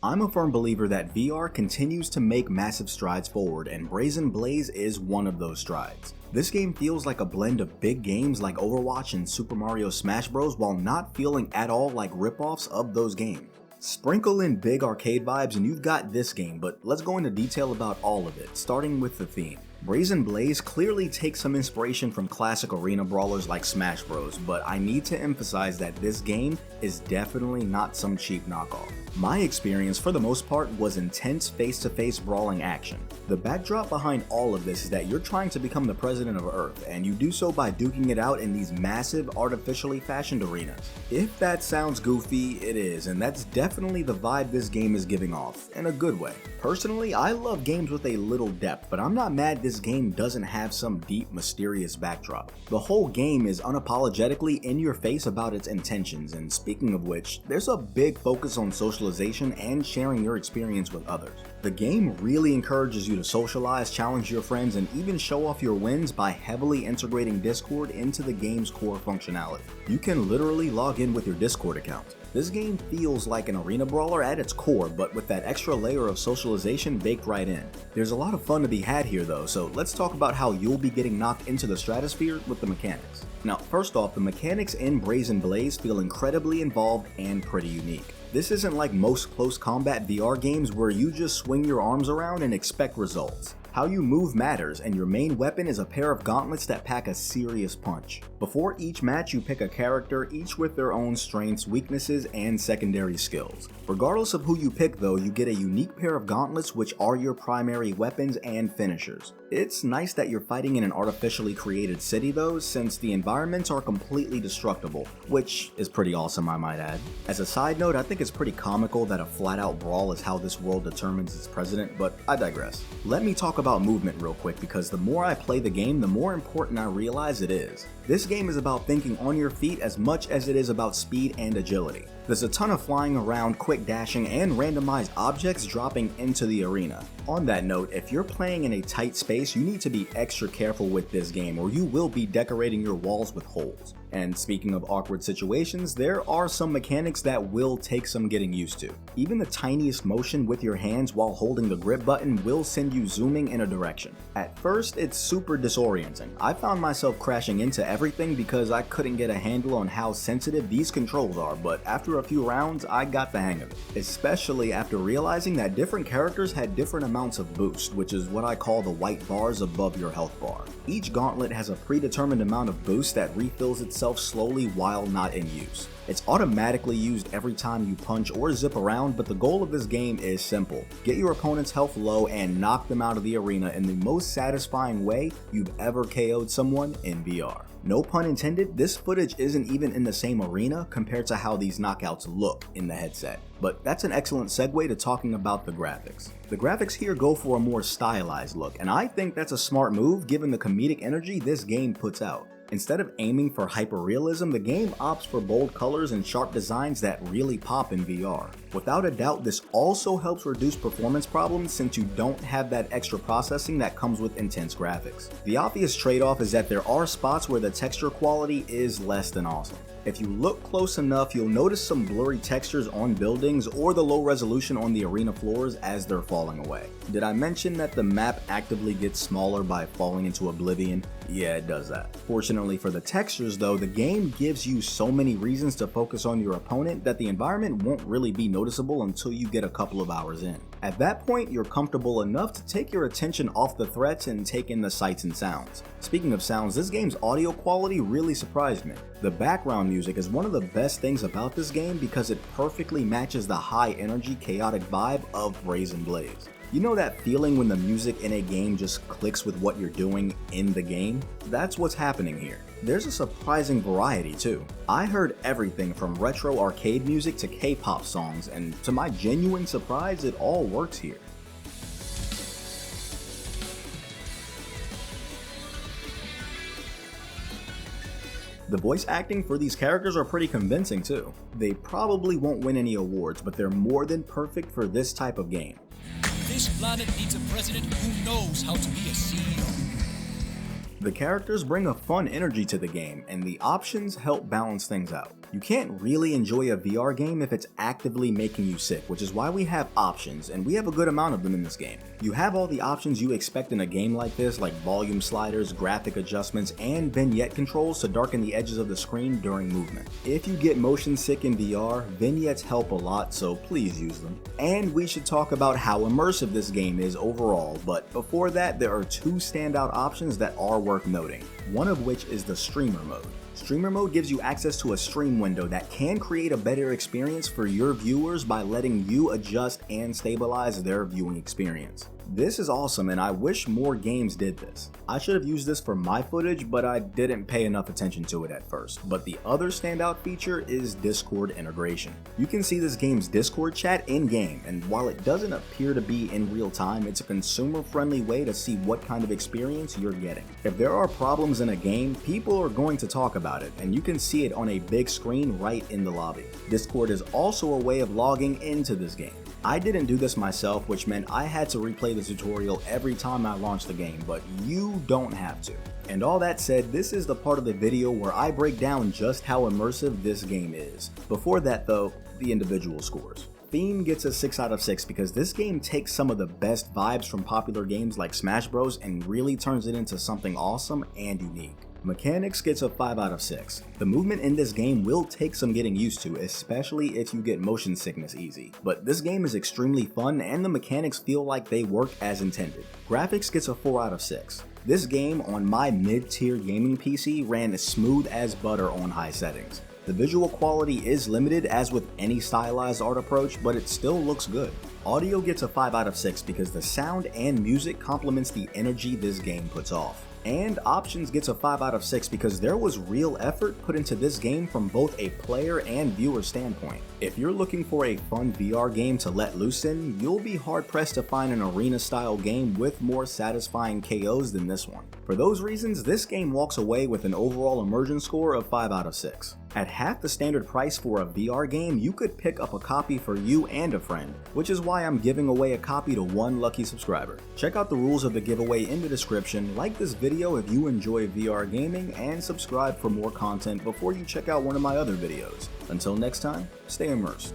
I'm a firm believer that VR continues to make massive strides forward, and Brazen Blaze is one of those strides. This game feels like a blend of big games like Overwatch and Super Mario Smash Bros. While not feeling at all like ripoffs of those games. Sprinkle in big arcade vibes and you've got this game, but let's go into detail about all of it, starting with the theme. Brazen Blaze clearly takes some inspiration from classic arena brawlers like Smash Bros, but I need to emphasize that this game is definitely not some cheap knockoff. My experience for the most part was intense face-to-face brawling action. The backdrop behind all of this is that you're trying to become the president of Earth, and you do so by duking it out in these massive, artificially fashioned arenas. If that sounds goofy, it is, and that's definitely the vibe this game is giving off, in a good way. Personally, I love games with a little depth, but I'm not mad this game doesn't have some deep, mysterious backdrop. The whole game is unapologetically in your face about its intentions, and speaking of which, there's a big focus on socialization and sharing your experience with others. The game really encourages you to socialize, challenge your friends, and even show off your wins by heavily integrating Discord into the game's core functionality. You can literally log in with your Discord account. This game feels like an arena brawler at its core, but with that extra layer of socialization baked right in. There's a lot of fun to be had here though, so let's talk about how you'll be getting knocked into the stratosphere with the mechanics. Now, first off, the mechanics in Brazen Blaze feel incredibly involved and pretty unique. This isn't like most close combat VR games where you just swing your arms around and expect results. How you move matters, and your main weapon is a pair of gauntlets that pack a serious punch. Before each match you pick a character, each with their own strengths, weaknesses, and secondary skills. Regardless of who you pick though, you get a unique pair of gauntlets which are your primary weapons and finishers. It's nice that you're fighting in an artificially created city though, since the environments are completely destructible, which is pretty awesome I might add. As a side note, I think it's pretty comical that a flat out brawl is how this world determines its president, but I digress. Let me talk about movement real quick, because the more I play the game, the more important I realize it is. This game is about thinking on your feet as much as it is about speed and agility. There's a ton of flying around, quick dashing, and randomized objects dropping into the arena. On that note, if you're playing in a tight space, you need to be extra careful with this game or you will be decorating your walls with holes. And speaking of awkward situations, there are some mechanics that will take some getting used to. Even the tiniest motion with your hands while holding the grip button will send you zooming in a direction. At first, it's super disorienting. I found myself crashing into everything because I couldn't get a handle on how sensitive these controls are, but after a few rounds, I got the hang of it. Especially after realizing that different characters had different amounts of boost, which is what I call the white bars above your health bar. Each gauntlet has a predetermined amount of boost that refills itself slowly while not in use. It's automatically used every time you punch or zip around, but the goal of this game is simple. Get your opponent's health low and knock them out of the arena in the most satisfying way you've ever KO'd someone in VR. No pun intended, this footage isn't even in the same arena compared to how these knockouts look in the headset. But that's an excellent segue to talking about the graphics. The graphics here go for a more stylized look, and I think that's a smart move given the comedic energy this game puts out. Instead of aiming for hyperrealism, the game opts for bold colors and sharp designs that really pop in VR. Without a doubt, this also helps reduce performance problems since you don't have that extra processing that comes with intense graphics. The obvious trade-off is that there are spots where the texture quality is less than awesome. If you look close enough, you'll notice some blurry textures on buildings or the low resolution on the arena floors as they're falling away. Did I mention that the map actively gets smaller by falling into oblivion? Yeah, it does that. Fortunately for the textures though, the game gives you so many reasons to focus on your opponent that the environment won't really be noticeable until you get a couple of hours in. At that point, you're comfortable enough to take your attention off the threats and take in the sights and sounds. Speaking of sounds, this game's audio quality really surprised me. The background music is one of the best things about this game because it perfectly matches the high energy, chaotic vibe of Brazen Blaze. You know that feeling when the music in a game just clicks with what you're doing in the game? That's what's happening here. There's a surprising variety too. I heard everything from retro arcade music to K-pop songs, and to my genuine surprise, it all works here. The voice acting for these characters are pretty convincing too. They probably won't win any awards, but they're more than perfect for this type of game. This planet needs a president who knows how to be a CEO. The characters bring a fun energy to the game, and the options help balance things out. You can't really enjoy a VR game if it's actively making you sick, which is why we have options, and we have a good amount of them in this game. You have all the options you expect in a game like this, like volume sliders, graphic adjustments, and vignette controls to darken the edges of the screen during movement. If you get motion sick in VR, vignettes help a lot, so please use them. And we should talk about how immersive this game is overall, but before that, there are two standout options that are worth noting, one of which is the streamer mode. Streamer mode gives you access to a stream window that can create a better experience for your viewers by letting you adjust and stabilize their viewing experience. This is awesome, and I wish more games did this. I should have used this for my footage, but I didn't pay enough attention to it at first. But the other standout feature is Discord integration. You can see this game's Discord chat in-game, and while it doesn't appear to be in real time, it's a consumer-friendly way to see what kind of experience you're getting. If there are problems in a game, people are going to talk about it, and you can see it on a big screen right in the lobby. Discord is also a way of logging into this game. I didn't do this myself, which meant I had to replay the tutorial every time I launched the game, but you don't have to. And all that said, this is the part of the video where I break down just how immersive this game is. Before that though, the individual scores. Theme gets a 6 out of 6 because this game takes some of the best vibes from popular games like Smash Bros and really turns it into something awesome and unique. Mechanics gets a 5 out of 6. The movement in this game will take some getting used to, especially if you get motion sickness easy, but this game is extremely fun and the mechanics feel like they work as intended. Graphics gets a 4 out of 6. This game on my mid-tier gaming PC ran smooth as butter on high settings. The visual quality is limited as with any stylized art approach, but it still looks good. Audio gets a 5 out of 6 because the sound and music complements the energy this game puts off. And options gets a 5 out of 6 because there was real effort put into this game from both a player and viewer standpoint. If you're looking for a fun VR game to let loose in, you'll be hard pressed to find an arena style game with more satisfying KOs than this one. For those reasons, this game walks away with an overall immersion score of 5 out of 6. At half the standard price for a VR game, you could pick up a copy for you and a friend, which is why I'm giving away a copy to one lucky subscriber. Check out the rules of the giveaway in the description, like this video if you enjoy VR gaming, and subscribe for more content before you check out one of my other videos. Until next time, stay immersed.